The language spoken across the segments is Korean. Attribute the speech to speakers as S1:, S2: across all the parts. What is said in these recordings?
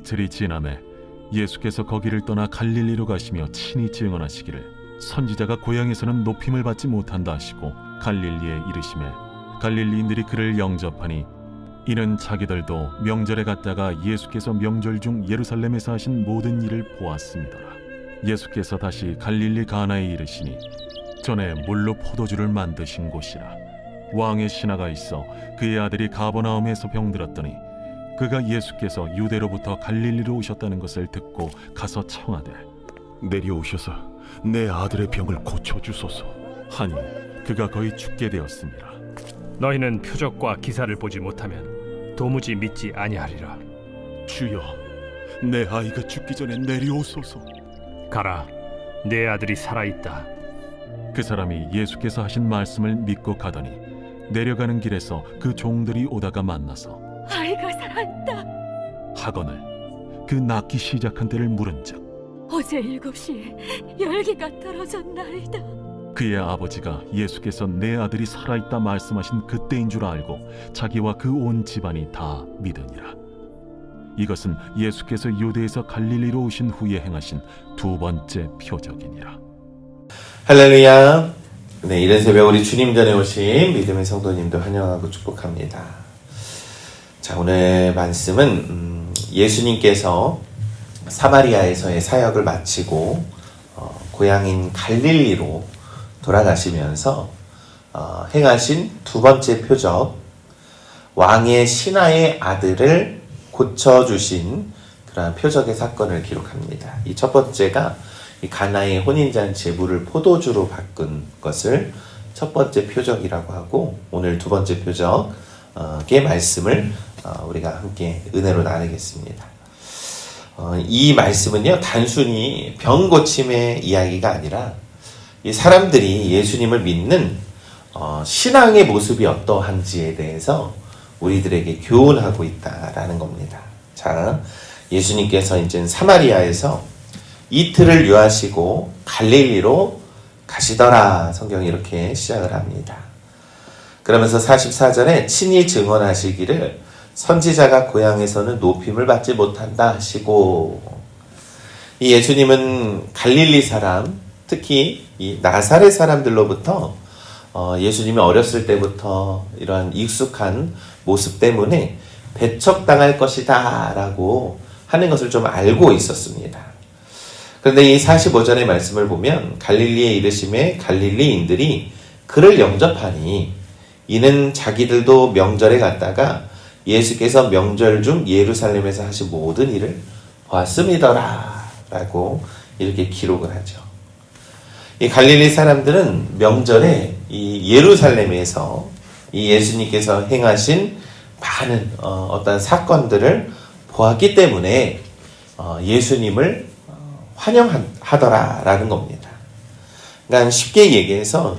S1: 이틀이 지남에 예수께서 거기를 떠나 갈릴리로 가시며 친히 증언하시기를 선지자가 고향에서는 높임을 받지 못한다 하시고 갈릴리에 이르시매 갈릴리인들이 그를 영접하니 이는 자기들도 명절에 갔다가 예수께서 명절 중 예루살렘에서 하신 모든 일을 보았음이더라. 예수께서 다시 갈릴리 가나에 이르시니 전에 물로 포도주를 만드신 곳이라. 왕의 신하가 있어 그의 아들이 가버나움에서 병들었더니 그가 예수께서 유대로부터 갈릴리로 오셨다는 것을 듣고 가서 청하되
S2: 내려오셔서 내 아들의 병을 고쳐주소서.
S1: 하니 그가 거의 죽게 되었습니다.
S3: 너희는 표적과 기사를 보지 못하면 도무지 믿지 아니하리라.
S2: 주여, 내 아이가 죽기 전에 내려오소서.
S3: 가라, 내 아들이 살아있다.
S1: 그 사람이 예수께서 하신 말씀을 믿고 가더니 내려가는 길에서 그 종들이 오다가 만나서
S4: 아이가 살아있다.
S1: 하거늘 그 낳기 시작한 때를 물은즉
S4: 어제 7시에 열기가 떨어졌나이다.
S1: 그의 아버지가 예수께서 내 아들이 살아있다 말씀하신 그때인 줄 알고 자기와 그 온 집안이 다 믿으니라. 이것은 예수께서 유대에서 갈릴리로 오신 후에 행하신 두 번째 표적이니라.
S5: 할렐루야. 네, 이른 새벽 우리 주님 전에 오신 믿음의 성도님도 환영하고 축복합니다. 자, 오늘 말씀은 예수님께서 사마리아에서의 사역을 마치고 고향인 갈릴리로 돌아가시면서 행하신 두 번째 표적, 왕의 신하의 아들을 고쳐주신 그러한 표적의 사건을 기록합니다. 이 첫 번째가 이 가나의 혼인잔치의 물을 포도주로 바꾼 것을 첫 번째 표적이라고 하고, 오늘 두 번째 표적의 말씀을 우리가 함께 은혜로 나누겠습니다. 이 말씀은요, 단순히 병 고침의 이야기가 아니라 이 사람들이 예수님을 믿는 신앙의 모습이 어떠한지에 대해서 우리들에게 교훈하고 있다라는 겁니다. 자, 예수님께서 이제 사마리아에서 이틀을 유하시고 갈릴리로 가시더라. 성경이 이렇게 시작을 합니다. 그러면서 44절에 친히 증언하시기를 선지자가 고향에서는 높임을 받지 못한다 하시고, 이 예수님은 갈릴리 사람, 특히 이 나사렛 사람들로부터 예수님이 어렸을 때부터 이러한 익숙한 모습 때문에 배척당할 것이다 라고 하는 것을 좀 알고 있었습니다. 그런데 이 45절의 말씀을 보면 갈릴리에 이르심에 갈릴리인들이 그를 영접하니 이는 자기들도 명절에 갔다가 예수께서 명절 중 예루살렘에서 하신 모든 일을 보았음이더라 라고 이렇게 기록을 하죠. 이 갈릴리 사람들은 명절에 이 예루살렘에서 이 예수님께서 행하신 많은 어떤 사건들을 보았기 때문에 예수님을 환영하더라라는 겁니다. 그러니까 쉽게 얘기해서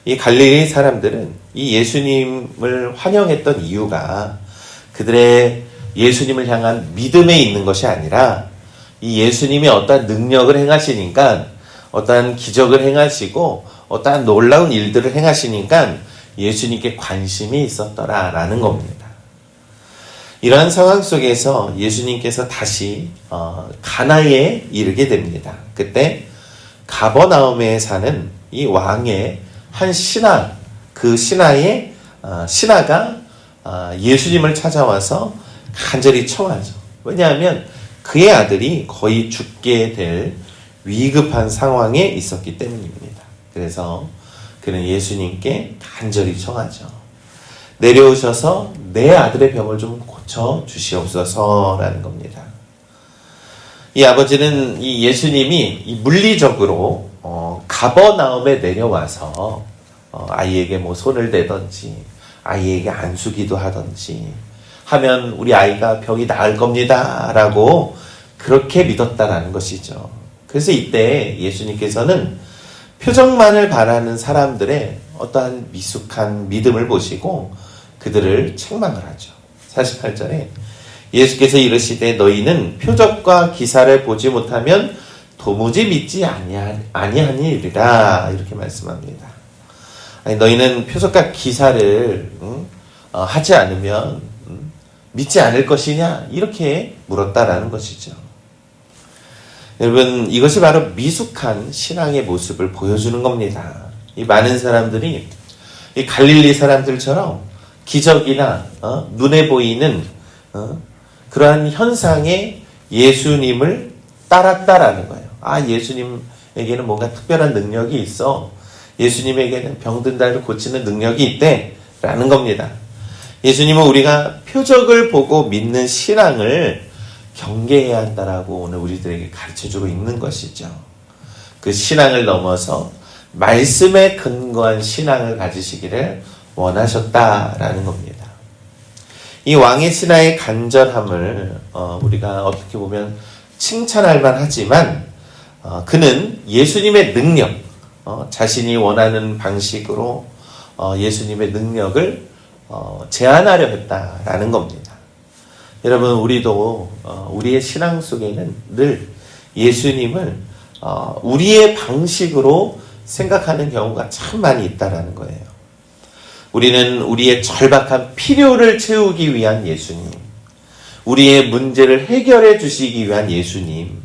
S5: 이 갈릴리 사람들은 이 예수님을 환영했던 이유가 그들의 예수님을 향한 믿음에 있는 것이 아니라 이 예수님이 어떠한 능력을 행하시니까, 어떠한 기적을 행하시고 어떠한 놀라운 일들을 행하시니까 예수님께 관심이 있었더라라는 겁니다. 이러한 상황 속에서 예수님께서 다시 가나에 이르게 됩니다. 그때 가버나움에 사는 이 왕의 한 신하, 그 신하의 신하가 예수님을 찾아와서 간절히 청하죠. 왜냐하면 그의 아들이 거의 죽게 될 위급한 상황에 있었기 때문입니다. 그래서 그는 예수님께 간절히 청하죠. 내려오셔서 내 아들의 병을 좀 고쳐 주시옵소서라는 겁니다. 이 아버지는 이 예수님이 이 물리적으로 가버나움에 내려와서 아이에게 뭐 손을 대든지 아이에게 안수기도 하든지 하면 우리 아이가 병이 나을 겁니다 라고 그렇게 믿었다라는 것이죠. 그래서 이때 예수님께서는 표적만을 바라는 사람들의 어떠한 미숙한 믿음을 보시고 그들을 책망을 하죠. 48절에 예수께서 이르시되 너희는 표적과 기사를 보지 못하면 도무지 믿지 아니하니이리라 이렇게 말씀합니다. 아니, 너희는 표적과 기사를 하지 않으면 믿지 않을 것이냐? 이렇게 물었다라는 것이죠. 여러분, 이것이 바로 미숙한 신앙의 모습을 보여주는 겁니다. 이 많은 사람들이 이 갈릴리 사람들처럼 기적이나 눈에 보이는 그러한 현상에 예수님을 따랐다라는 거예요. 아, 예수님에게는 뭔가 특별한 능력이 있어. 예수님에게는 병든 자를 고치는 능력이 있대. 라는 겁니다. 예수님은 우리가 표적을 보고 믿는 신앙을 경계해야 한다라고 오늘 우리들에게 가르쳐주고 있는 것이죠. 그 신앙을 넘어서 말씀에 근거한 신앙을 가지시기를 원하셨다라는 겁니다. 이 왕의 신하의 간절함을 우리가 어떻게 보면 칭찬할 만하지만 그는 예수님의 능력, 자신이 원하는 방식으로 예수님의 능력을 제한하려 했다라는 겁니다. 여러분, 우리도 우리의 신앙 속에는 늘 예수님을 우리의 방식으로 생각하는 경우가 참 많이 있다라는 거예요. 우리는 우리의 절박한 필요를 채우기 위한 예수님, 우리의 문제를 해결해 주시기 위한 예수님,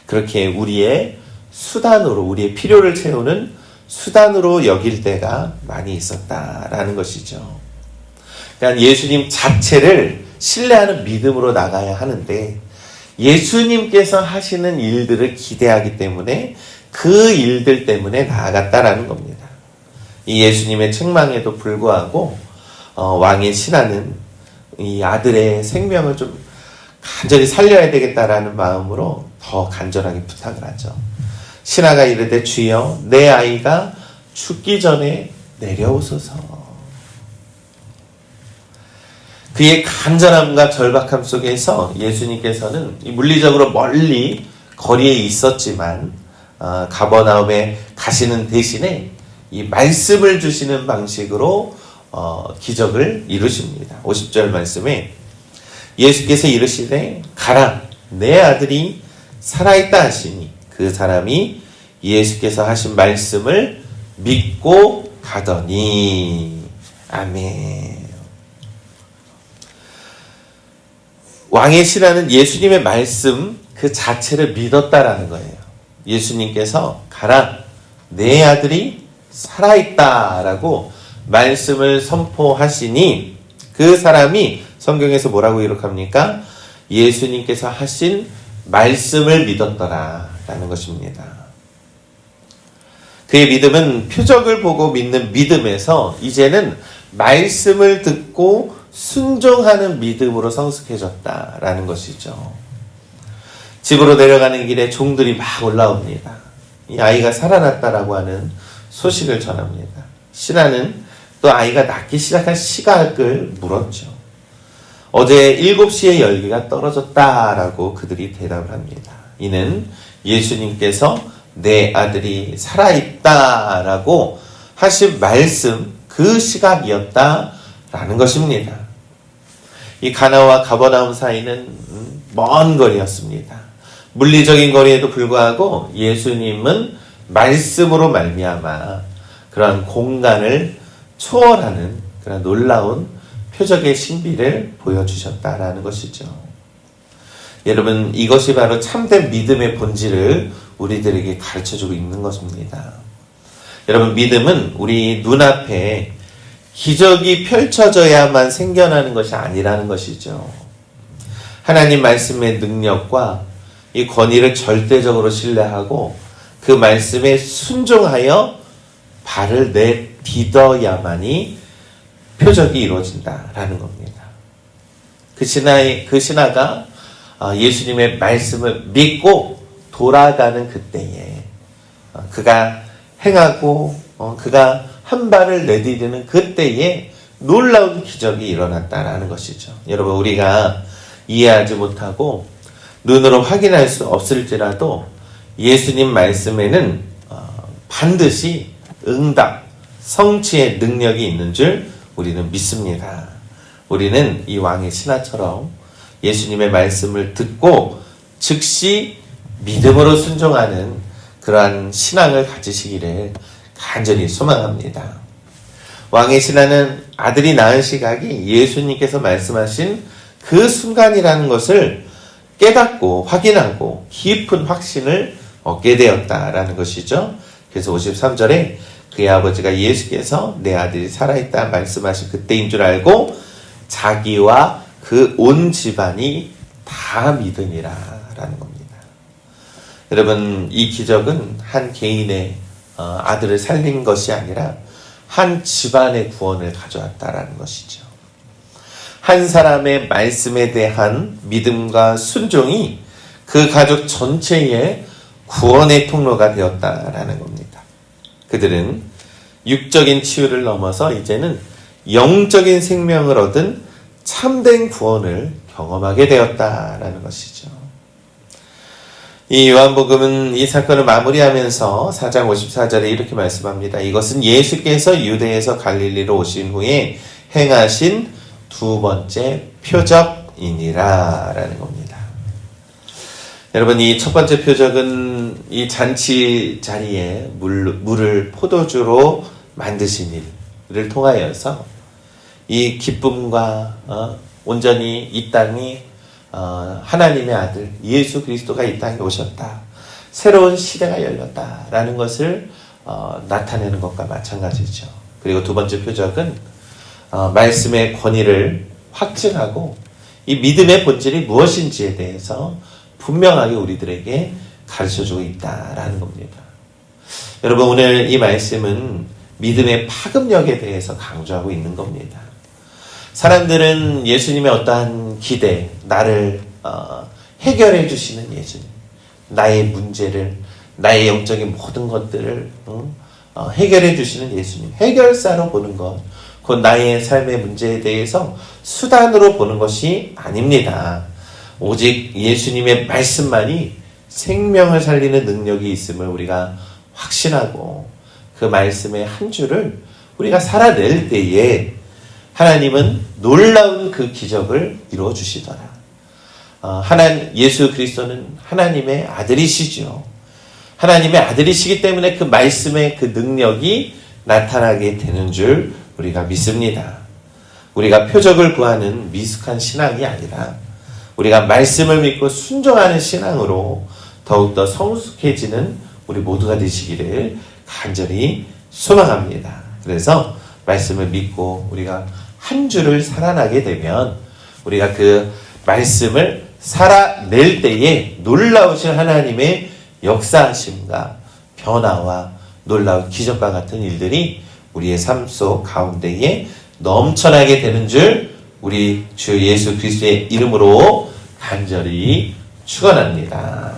S5: 그렇게 우리의 수단으로, 우리의 필요를 채우는 수단으로 여길 때가 많이 있었다라는 것이죠. 그러니까 예수님 자체를 신뢰하는 믿음으로 나가야 하는데 예수님께서 하시는 일들을 기대하기 때문에 그 일들 때문에 나아갔다라는 겁니다. 이 예수님의 책망에도 불구하고 왕의 신하는 이 아들의 생명을 좀 간절히 살려야 되겠다라는 마음으로 더 간절하게 부탁을 하죠. 신하가 이르되 주여 내 아이가 죽기 전에 내려오소서. 그의 간절함과 절박함 속에서 예수님께서는 물리적으로 멀리 거리에 있었지만 가버나움에 가시는 대신에 이 말씀을 주시는 방식으로 기적을 이루십니다. 50절 말씀에 예수께서 이르시되 가라 내 아들이 살아있다 하시니 그 사람이 예수께서 하신 말씀을 믿고 가더니. 아멘. 왕의 신하는 예수님의 말씀 그 자체를 믿었다라는 거예요. 예수님께서 가라 내 아들이 살아있다라고 말씀을 선포하시니 그 사람이 성경에서 뭐라고 기록합니까? 예수님께서 하신 말씀을 믿었더라라는 것입니다. 그의 믿음은 표적을 보고 믿는 믿음에서 이제는 말씀을 듣고 순종하는 믿음으로 성숙해졌다라는 것이죠. 집으로 내려가는 길에 종들이 막 올라옵니다. 이 아이가 살아났다라고 하는 소식을 전합니다. 신하는 또 아이가 낫기 시작한 시각을 물었죠. 어제 7시에 열기가 떨어졌다라고 그들이 대답을 합니다. 이는 예수님께서 내 아들이 살아있다라고 하신 말씀 그 시각이었다라는 것입니다. 이 가나와 가버나움 사이는 먼 거리였습니다. 물리적인 거리에도 불구하고 예수님은 말씀으로 말미암아 그러한 공간을 초월하는 그런 놀라운 표적의 신비를 보여주셨다라는 것이죠. 여러분, 이것이 바로 참된 믿음의 본질을 우리들에게 가르쳐주고 있는 것입니다. 여러분, 믿음은 우리 눈앞에 기적이 펼쳐져야만 생겨나는 것이 아니라는 것이죠. 하나님 말씀의 능력과 이 권위를 절대적으로 신뢰하고 그 말씀에 순종하여 발을 내딛어야만이 표적이 이루어진다라는 겁니다. 그 신하가 예수님의 말씀을 믿고 돌아가는 그때에 그가 행하고 그가 한 발을 내디디는 그때에 놀라운 기적이 일어났다라는 것이죠. 여러분, 우리가 이해하지 못하고 눈으로 확인할 수 없을지라도 예수님 말씀에는 반드시 응답, 성취의 능력이 있는 줄 우리는 믿습니다. 우리는 이 왕의 신하처럼 예수님의 말씀을 듣고 즉시 믿음으로 순종하는 그러한 신앙을 가지시기를 간절히 소망합니다. 왕의 신하는 아들이 낳은 시각이 예수님께서 말씀하신 그 순간이라는 것을 깨닫고 확인하고 깊은 확신을 얻게 되었다라는 것이죠. 그래서 53절에 그의 아버지가 예수께서 내 아들이 살아있다 말씀하신 그때인 줄 알고 자기와 그 온 집안이 다 믿으니라 라는 겁니다. 여러분, 이 기적은 한 개인의 아들을 살린 것이 아니라 한 집안의 구원을 가져왔다라는 것이죠. 한 사람의 말씀에 대한 믿음과 순종이 그 가족 전체의 구원의 통로가 되었다라는 겁니다. 그들은 육적인 치유를 넘어서 이제는 영적인 생명을 얻은 참된 구원을 경험하게 되었다라는 것이죠. 이 요한복음은 이 사건을 마무리하면서 4장 54절에 이렇게 말씀합니다. 이것은 예수께서 유대에서 갈릴리로 오신 후에 행하신 두 번째 표적이니라 라는 겁니다. 여러분, 이 첫 번째 표적은 이 잔치 자리에 물을 포도주로 만드신 일을 통하여서 이 기쁨과 온전히 이 땅이 하나님의 아들 예수 그리스도가 이 땅에 오셨다, 새로운 시대가 열렸다라는 것을 나타내는 것과 마찬가지죠. 그리고 두 번째 표적은 말씀의 권위를 확증하고 이 믿음의 본질이 무엇인지에 대해서 분명하게 우리들에게 가르쳐주고 있다라는 겁니다. 여러분, 오늘 이 말씀은 믿음의 파급력에 대해서 강조하고 있는 겁니다. 사람들은 예수님의 어떠한 기대, 나를 해결해 주시는 예수님, 나의 문제를, 나의 영적인 모든 것들을 해결해 주시는 예수님, 해결사로 보는 것, 곧 나의 삶의 문제에 대해서 수단으로 보는 것이 아닙니다. 오직 예수님의 말씀만이 생명을 살리는 능력이 있음을 우리가 확신하고 그 말씀의 한 줄을 우리가 살아낼 때에 하나님은 놀라운 그 기적을 이루어 주시더라. 예수 그리스도는 하나님의 아들이시죠. 하나님의 아들이시기 때문에 그 말씀의 그 능력이 나타나게 되는 줄 우리가 믿습니다. 우리가 표적을 구하는 미숙한 신앙이 아니라 우리가 말씀을 믿고 순종하는 신앙으로 더욱더 성숙해지는 우리 모두가 되시기를 간절히 소망합니다. 그래서 말씀을 믿고 우리가 한 줄을 살아나게 되면 우리가 그 말씀을 살아낼 때에 놀라우신 하나님의 역사하심과 변화와 놀라운 기적과 같은 일들이 우리의 삶 속 가운데에 넘쳐나게 되는 줄 우리 주 예수 그리스도의 이름으로 간절히 축원합니다.